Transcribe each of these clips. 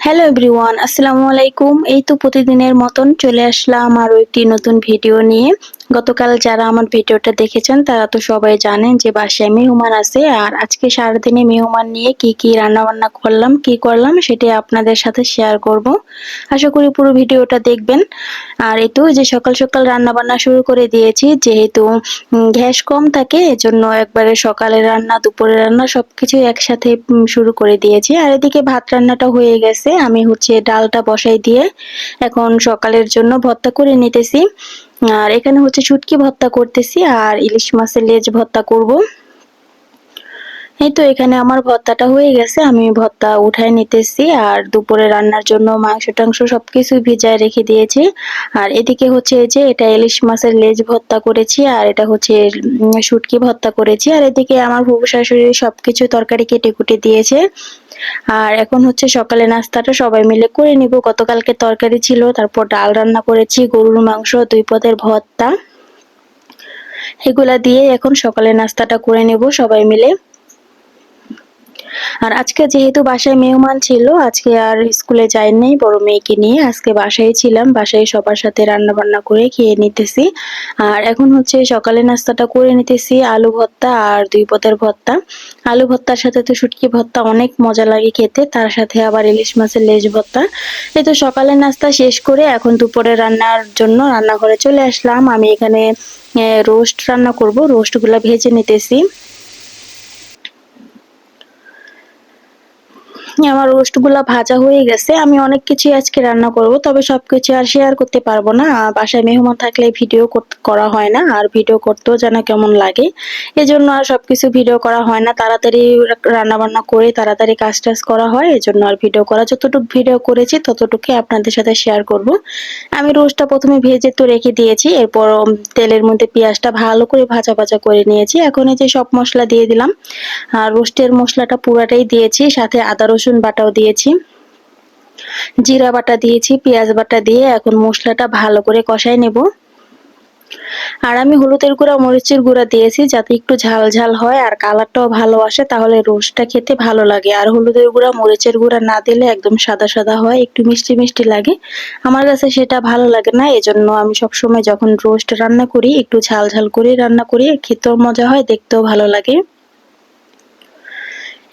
Hello everyone, আসসালামু আলাইকুম। এই তো প্রতিদিনের মতন চলে আসলাম আরো একটি নতুন ভিডিও নিয়ে। গতকাল যারা আমার ভিডিওটা দেখেছেন তারা তো সবাই জানেন যে বাসায় মেহমান আছে, আর আজকে সারাদিনে মেহমান নিয়ে কি কি রান্নাবান্না করলাম, কি করলাম সেটাই আপনাদের সাথে শেয়ার করব। আশা করি পুরো ভিডিওটা দেখবেন। আর এই তো যে সকাল সকাল রান্নাবান্না শুরু করে দিয়েছি, যেহেতু গ্যাস কম থাকে এজন্য একবারে সকালে রান্না দুপুরে রান্না সবকিছু একসাথে শুরু করে দিয়েছি। আর এদিকে ভাত রান্নাটা হয়ে গেছে, আমি হচ্ছে ডালটা বসাই দিয়ে এখন সকালের জন্য ভর্তা করে নিতেছি। আর এখানে হচ্ছে শুটকি ভর্তা করতেছি আর ইলিশ মাছের লেজ ভর্তা করব। এই তো এখানে আমার ভর্তাটা হয়ে গেছে, আমি ভর্তা উঠায় নিতেছি। আর দুপুরে রান্নার জন্য মাংস টাংস সবকিছু ভিজায় রেখে দিয়েছি। আর এদিকে হচ্ছে এই যে এটা ইলিশ মাছের লেজ ভর্তা করেছি, আর এটা হচ্ছে শুটকি ভর্তা করেছি। আর এদিকে আমার ফুফু শাশুড়ি সবকিছু তরকারি কেটে কুটে দিয়েছে। আর এখন হচ্ছে সকালে নাস্তাটা সবাই মিলে করে নিব। গতকালকে তরকারি ছিল, তারপর ডাল রান্না করেছি, গরুর মাংস, 2 পদের ভর্তা, এগুলা দিয়ে এখন সকালে নাস্তাটা করে নেব সবাই মিলে। আর আজকে যেহেতু বাসায় মেহমান ছিল, আজকে আর স্কুলে যাইনি বড় মেয়েকে নিয়ে, আজকে বাসায় ছিলাম, বাসায় সবার সাথে রান্না বান্না করে খেয়ে নিতেছি। আর এখন হচ্ছে সকালে নাস্তাটা করে নিতেছি, আলু ভর্তা আর 2 পদের ভর্তা। আলু ভর্তার সাথে তো শুটকি ভর্তা অনেক মজা লাগে খেতে, তার সাথে আবার ইলিশ মাছের লেজ ভর্তা। এই তো সকালের নাস্তা শেষ করে এখন দুপুরে রান্নার জন্য রান্নাঘরে চলে আসলাম। আমি এখানে রোস্ট রান্না করব, রোস্ট গুলা ভেজে নিতেছি। আমার রোস্ট গুলা ভাজা হয়ে গেছে। আমি অনেক কিছুই আজকে রান্না করব, তবে সবকিছু আর শেয়ার করতে পারবো না। বাসায় মেহমান থাকলে ভিডিও করা হয় না, আর ভিডিও করতেও যেন কেমন লাগে, এজন্য আর সবকিছু ভিডিও করা হয় না। তাড়াতাড়ি রান্না বান্না করে তাড়াতাড়ি কাজ টাজ করা হয়, এজন্য আর ভিডিও করা, যতটুকু ভিডিও করেছি ততটুকুই আপনাদের সাথে শেয়ার করব। আমি রোস্টটা প্রথমে ভেজে তো রেখে দিয়েছি, এরপর তেলের মধ্যে পেঁয়াজটা ভালো করে ভাজা ভাজা করে নিয়েছি। এখন এই যে সব মশলা দিয়ে দিলাম, আর রোস্টের মশলাটা পুরাটাই দিয়েছি, সাথে আদা রসুন বাটাও দিয়েছি, জিরা বাটা দিয়েছি, পেঁয়াজ বাটা দিয়ে এখন মশলাটা ভালো করে কষায় নেব। আর আমি হলুদের গুঁড়া মরিচের গুঁড়া দিয়েছি যাতে একটু ঝাল ঝাল হয় আর কালারটাও ভালো আসে, তাহলে রোস্টটা খেতে ভালো লাগে। আর হলুদের গুঁড়া মরিচের গুঁড়া না দিলে একদম সাদা সাদা হয়, একটু মিষ্টি মিষ্টি লাগে, আমার কাছে সেটা ভালো লাগে না। এজন্য আমি সবসময় যখন রোস্ট রান্না করি একটু ঝাল ঝাল করে রান্না করি, খেতেও মজা হয়, দেখতেও ভালো লাগে।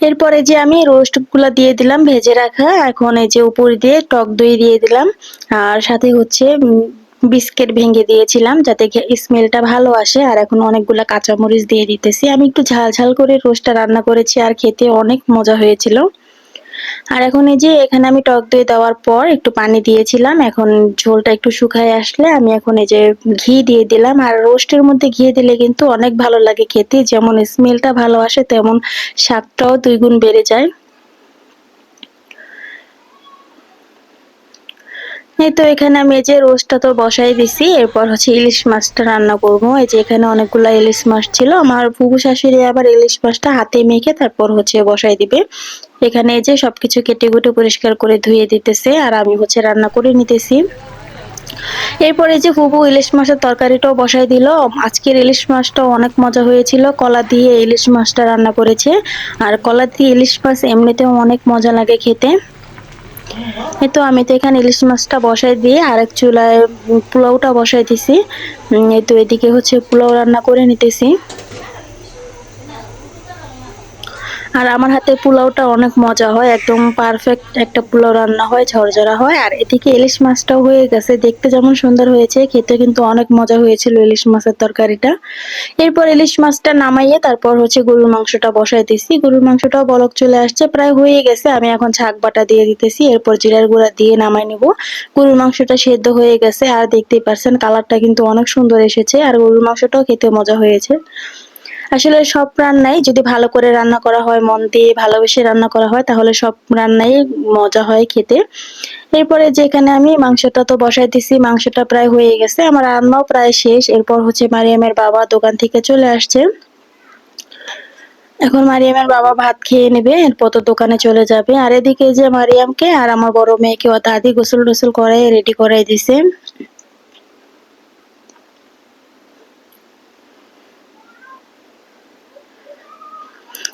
এরপরে যে আমি রোস্ট গুলা দিয়ে দিলাম ভেজে রাখা, এখন এই যে উপর দিয়ে টক দই দিয়ে দিলাম, আর সাথে হচ্ছে বিস্কিট ভেঙে দিয়েছিলাম যাতে স্মেলটা ভালো আসে। আর এখন অনেকগুলা কাঁচামরিচ দিয়ে দিতেছি। আমি একটু ঝাল ঝাল করে রোস্টটা রান্না করেছি আর খেতে অনেক মজা হয়েছিল। আর এখন এই যে এখানে আমি টক দই দেওয়ার পর একটু পানি দিয়েছিলাম, এখন ঝোলটা একটু শুকায় আসলে আমি এখন এই যে ঘি দিয়ে দিলাম। আর রোস্টের মধ্যে ঘি দিলে কিন্তু অনেক ভালো লাগে খেতে, যেমন স্মেলটা ভালো আসে তেমন স্বাদটাও 2 গুণ বেড়ে যায়। এই তো এখানে আমি এই যে রোস্টটা তো বসাই দিছি, এরপর হচ্ছে ইলিশ মাছটা রান্না করব। এই যে এখানে অনেকগুলা ইলিশ মাছ ছিল, আমার ফুফু শাশুড়ি আবার ইলিশ মাছটা হাতে মেখে তারপর হচ্ছে বসাই দিবে। এখানে এই যে সবকিছু কেটে কুটে পরিষ্কার করে ধুয়ে দিতেছে, আর আমি হচ্ছে রান্না করে নিতেছি। এরপরে যে ফুফু ইলিশ মাছের তরকারিটাও বসাই দিল। আজকের ইলিশ মাছটাও অনেক মজা হয়েছিল, কলা দিয়ে ইলিশ মাছটা রান্না করেছে। আর কলা দিয়ে ইলিশ মাছ এমনিতেও অনেক মজা লাগে খেতে। এই তো আমি তো এখানে ইলিশ মাছটা বসাই দিয়ে আরেক চুলায় পোলাওটা বসাই দিছি। এই তো এদিকে হচ্ছে পোলাও রান্না করে নিতেছি। আর আমার হাতের পোলাওটা অনেক মজা হয়, একদম পারফেক্ট একটা পোলাও রান্না হয়, ঝরঝরা হয়। আর এদিকে ইলিশ মাছটাও হয়ে গেছে, দেখতে যেমন সুন্দর হয়েছে খেতে কিন্তু অনেক মজা হয়েছিল ইলিশ মাছের তরকারিটা। এরপর ইলিশ মাছটা নামাইয়ে তারপর হচ্ছে গরুর মাংসটা বসাই দিছি। গরুর মাংসটাও বলক চলে আসছে, প্রায় হয়ে গেছে, আমি এখন ছাক বাটা দিয়ে দিতেছি, এরপর জিরার গুঁড়া দিয়ে নামাই নিব। গরুর মাংসটা সেদ্ধ হয়ে গেছে, আর দেখতেই পারছেন কালারটা কিন্তু অনেক সুন্দর এসেছে, আর গরুর মাংসটাও খেতে মজা হয়েছে। আসলে সব রান্নাই যদি ভালো করে রান্না করা হয়, মন দিয়ে ভালোবেসে রান্না করা হয়, তাহলে সব রান্নাই মজা হয় খেতে। এরপরে যেখানে আমি মাংসটা তো বসাই দিছি, মাংসটা প্রায় হয়ে গেছে, আমার রান্নাও প্রায় শেষ। এরপর হচ্ছে মারিয়ামের বাবা দোকান থেকে চলে আসছে, এখন মারিয়ামের বাবা ভাত খেয়ে নেবে, এরপর তো দোকানে চলে যাবে। আর এদিকে যে মারিয়ামকে আর আমার বড় মেয়েকে ও দাদি গোসল টোসল করাই রেডি করাই দিছে।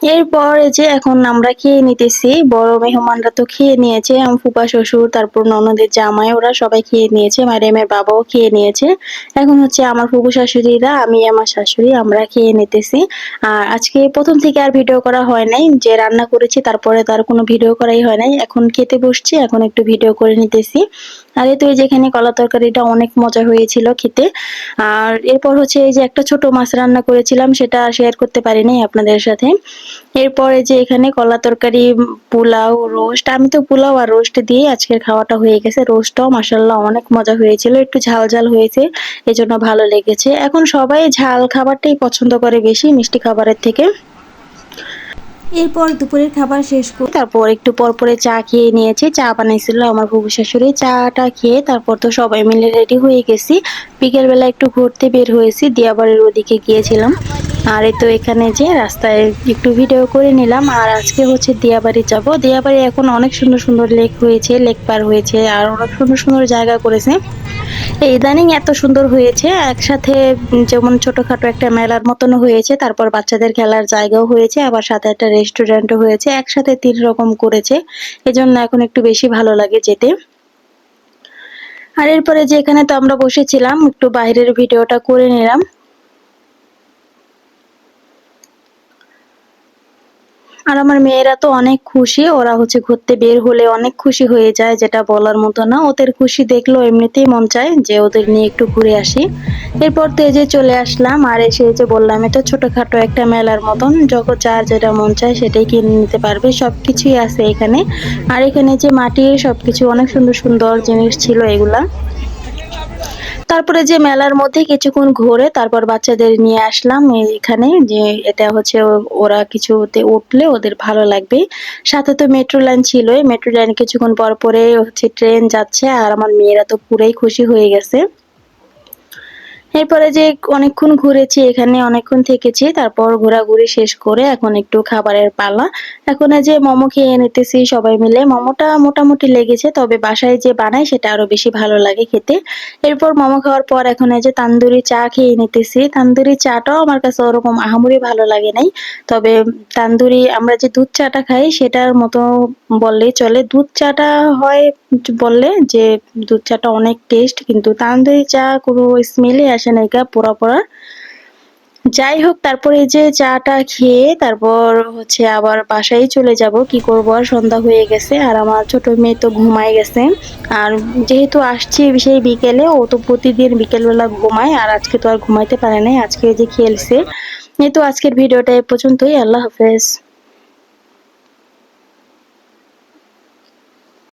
এরপর এই যে এখন আমরা খেয়ে নিতেছি, বড় মেহমানরা তো খেয়ে নিয়েছে, আমার ফুপা শ্বশুর তারপর ননদের জামাই ওরা সবাই খেয়ে নিয়েছে, মারিয়ামের বাবাও খেয়ে নিয়েছে। এখন হচ্ছে আমার ফুপু শাশুড়িরা, আমি আমার শাশুড়ি আমরা খেয়ে নিতেছি। আর আজকে প্রথম থেকে আর ভিডিও করা হয় নাই, যে রান্না করেছি তারপরে তার কোনো ভিডিও করাই হয় নাই। এখন খেতে বসছি, এখন একটু ভিডিও করে নিতেছি। আর এই তো এই যে এখানে কলা তরকারিটা অনেক মজা হয়েছিল খেতে। আর এরপর হচ্ছে এই যে একটা ছোট মাছ রান্না করেছিলাম, সেটা শেয়ার করতে পারিনি আপনাদের সাথে। এরপরে যে এখানে কলা তরকারি, পোলাও, রোস্ট, আমি তো পোলাও আর রোস্ট দিয়ে আজকের খাওয়াটা হয়ে গেছে। রোস্টটাও মাশাআল্লাহ অনেক মজা হয়েছিল, একটু ঝাল ঝাল হয়েছে, এজন্য ভালো লেগেছে। এখন সবাই ঝাল খাবারটাই পছন্দ করে বেশি মিষ্টি খাবারের থেকে। এরপর দুপুরের খাবার শেষ করে তারপর একটু পর পরে চা খেয়ে নিয়েছি। চা বানাইছিল আমার ফুফু শাশুড়ি। চাটা খেয়ে তারপর তো সবাই মিলে রেডি হয়ে গেছি। বিকেল বেলা একটু ঘুরতে বের হয়েছি, দিয়াবাড়ির ওদিকে গিয়েছিলাম। আর এই তো এখানে যে রাস্তায় একটু ভিডিও করে নিলাম। আর আজকে হচ্ছে দিয়াবাড়ি যাব। দিয়াবাড়ি এখন অনেক সুন্দর সুন্দর লেক হয়েছে, লেক পার হয়েছে, আর অনেক সুন্দর সুন্দর জায়গা করেছে। এই ইদানিং এত সুন্দর হয়েছে, একসাথে যেমন ছোটখাটো একটা মেলার মতনও হয়েছে, তারপর বাচ্চাদের খেলার জায়গাও হয়েছে, আবার সাথে একটা রেস্টুরেন্টও হয়েছে, একসাথে ৩ রকম করেছে। এজন্য এখন একটু বেশি ভালো লাগে যেতে। আর এরপরে যে এখানে তো আমরা বসেছিলাম, একটু বাইরের ভিডিওটা করে নিলাম। আর আমার মেয়েরা তো অনেক খুশি, ওরা হচ্ছে ঘুরতে বের হলে অনেক খুশি হয়ে যায়, যেটা বলার মতো না। ওদের খুশি দেখলেও এমনিতেই মন চায় যে ওদের নিয়ে একটু ঘুরে আসি। এরপর তো এই যে চলে আসলাম, আর এসে এই যে বললাম এটা ছোটখাটো একটা মেলার মতন, যখন যার যেটা মন চায় সেটাই কিনে নিতে পারবে, সবকিছুই আছে এখানে। আর এখানে যে মাটির সবকিছু অনেক সুন্দর সুন্দর জিনিস ছিল এগুলা। তারপরে যে মেলার মধ্যে কিছুক্ষণ ঘুরে তারপর বাচ্চাদের নিয়ে আসলাম এখানে, যে এটা হচ্ছে ওরা কিছুতে উঠলে ওদের ভালো লাগবে। সাথে তো মেট্রো লাইন ছিল, মেট্রো লাইন কিছুক্ষণ পর পরে হচ্ছে ট্রেন যাচ্ছে, আর আমার মেয়েরা তো পুরাই খুশি হয়ে গেছে। এরপরে যে অনেকক্ষণ ঘুরেছি এখানে, অনেকক্ষণ থেকেছি, তারপর ঘোরাঘুরি শেষ করে এখন একটু খাবারের পালা। এখন এই যে মোমো খেয়ে নিতেছি সবাই মিলে। মোমোটা মোটামুটি লেগেছে, তবে বাসায় যে বানাই সেটা আরো বেশি ভালো লাগে খেতে। এরপর মোমো খাওয়ার পর এখন এই যে তান্দুরি চা খেয়ে নিতেছি। তান্দুরি চাটাও আমার কাছে ওরকম আহামরি ভালো লাগে নাই, তবে তান্দুরি আমরা যে দুধ চাটা খাই সেটার মতো বললেই চলে। দুধ চাটা হয় বললে যে দুধ চাটা অনেক টেস্ট, কিন্তু তান্দুরি চা কোনো স্মেলই আসে না, এটা পোড়া পোড়া। যাই হোক, তারপরে এই যে চাটা খেয়ে তারপর হচ্ছে আবার বাসায় চলে যাব, কি করব আর, সন্ধ্যা হয়ে গেছে আর আমার ছোট মেয়ে তো ঘুমায় গেছে। আর যেহেতু আসছি সেই বিকেলে, ও তো প্রতিদিন বিকেলবেলা ঘুমায়, আর আজকে তো আর ঘুমাইতে পারে নাই, আজকে এই যে খেলছে। এই তো আজকের ভিডিওটা এ পর্যন্তই। আল্লাহ হাফেজ।